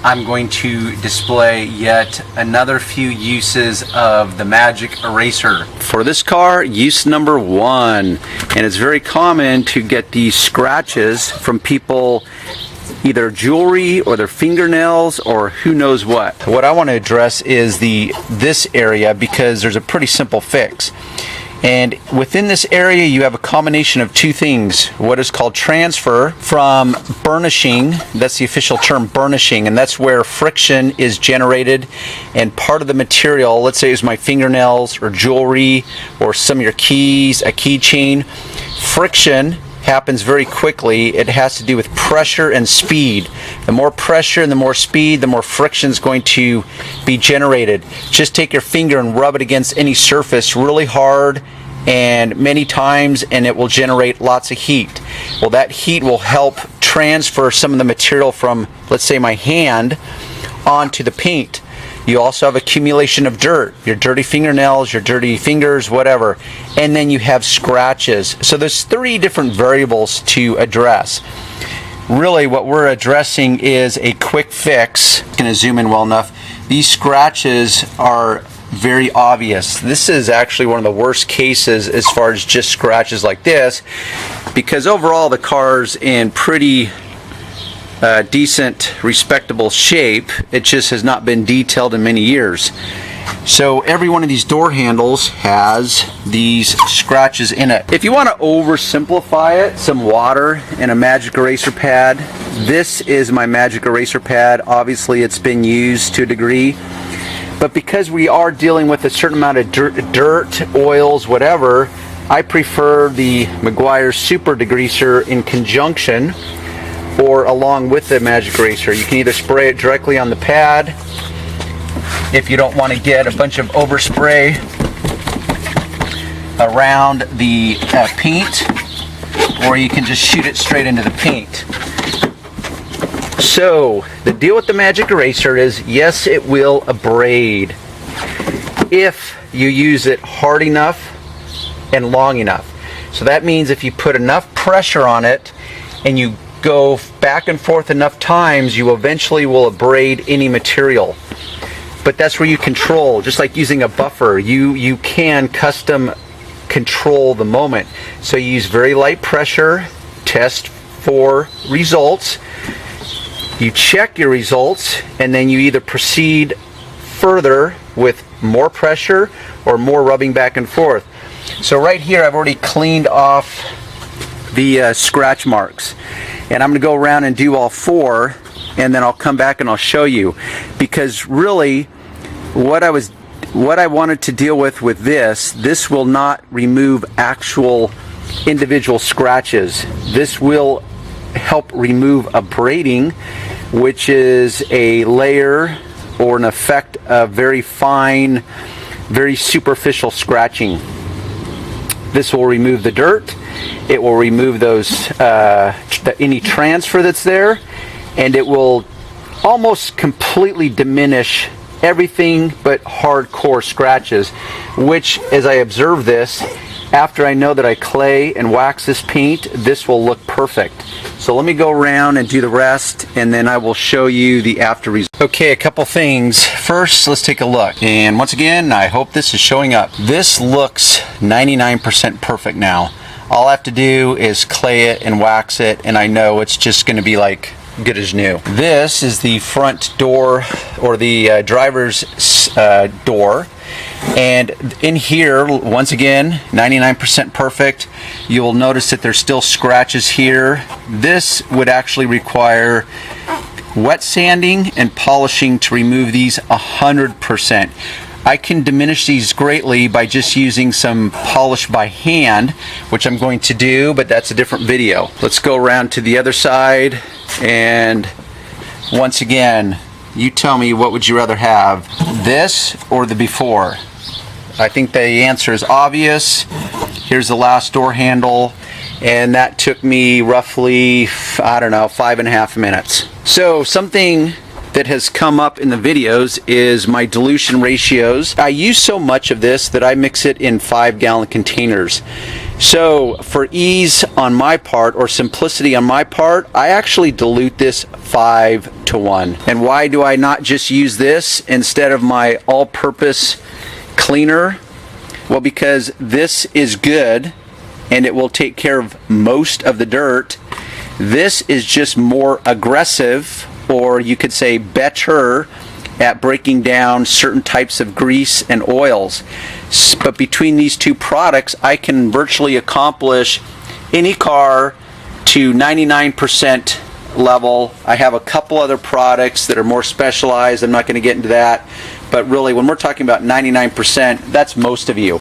I'm going to display yet another few uses of the Magic Eraser. For this car, use number 1, and it's very common to get these scratches from people, either jewelry or their fingernails or who knows what. What I want to address is this area because there's a pretty simple fix. And within this area you have a combination of two things, what is called transfer from burnishing, that's the official term, burnishing, and that's where friction is generated and part of the material, let's say it's my fingernails or jewelry or some of your keys, a keychain, friction happens very quickly. It has to do with pressure and speed. The more pressure and the more speed, the more friction is going to be generated. Just take your finger and rub it against any surface really hard and many times, and it will generate lots of heat. Well, that heat will help transfer some of the material from, let's say, my hand onto the paint. You also have accumulation of dirt, your dirty fingernails, your dirty fingers, whatever, and then you have scratches. So there's 3 different variables to address. Really what we're addressing is a quick fix. I'm going to zoom in well enough. These scratches are very obvious. This is actually one of the worst cases as far as just scratches like this, because overall the car's in pretty decent, respectable shape. It just has not been detailed in many years. So every one of these door handles has these scratches in it. If you want to oversimplify it, some water and a Magic Eraser pad. This is my Magic Eraser pad. Obviously it's been used to a degree, but because we are dealing with a certain amount of dirt, oils, whatever, I prefer the Meguiar Super-Degreaser in conjunction or along with the Magic Eraser. You can either spray it directly on the pad if you don't want to get a bunch of overspray around the paint, or you can just shoot it straight into the paint. So the deal with the Magic Eraser is, yes, it will abrade if you use it hard enough and long enough. So that means if you put enough pressure on it and you go back and forth enough times, you eventually will abrade any material. But that's where you control, just like using a buffer, you can custom control the moment. So you use very light pressure, test for results, you check your results, and then you either proceed further with more pressure or more rubbing back and forth. So right here I've already cleaned off the scratch marks, and I'm going to go around and do all 4, and then I'll come back and I'll show you, because really what I wanted to deal with this will not remove actual individual scratches. This will help remove abrading, which is a layer or an effect of very fine, very superficial scratching. This will remove the dirt. It will remove those any transfer that's there, and it will almost completely diminish everything but hardcore scratches, which, as I observe this, after I know that I clay and wax this paint, this will look perfect. So let me go around and do the rest, and then I will show you the after result. Okay, a couple things. First, let's take a look. And once again, I hope this is showing up. This looks 99% perfect now. All I have to do is clay it and wax it, and I know it's just going to be like good as new. This is the front door, or the driver's door, and in here, once again, 99% perfect. You will notice that there's still scratches here. This would actually require wet sanding and polishing to remove these 100%. I can diminish these greatly by just using some polish by hand, which I'm going to do, but that's a different video. Let's go around to the other side, and once again, you tell me, what would you rather have, this or the before? I think the answer is obvious. Here's the last door handle, and that took me roughly, I don't know, 5.5 minutes. So something that has come up in the videos is my dilution ratios. I use so much of this that I mix it in 5-gallon containers. So for ease on my part, or simplicity on my part, I actually dilute this 5 to 1. And why do I not just use this instead of my all-purpose cleaner? Well, because this is good and it will take care of most of the dirt. This is just more aggressive, or you could say better, at breaking down certain types of grease and oils. But between these two products, I can virtually accomplish any car to 99% level. I have a couple other products that are more specialized. I'm not going to get into that. But really, when we're talking about 99%, that's most of you.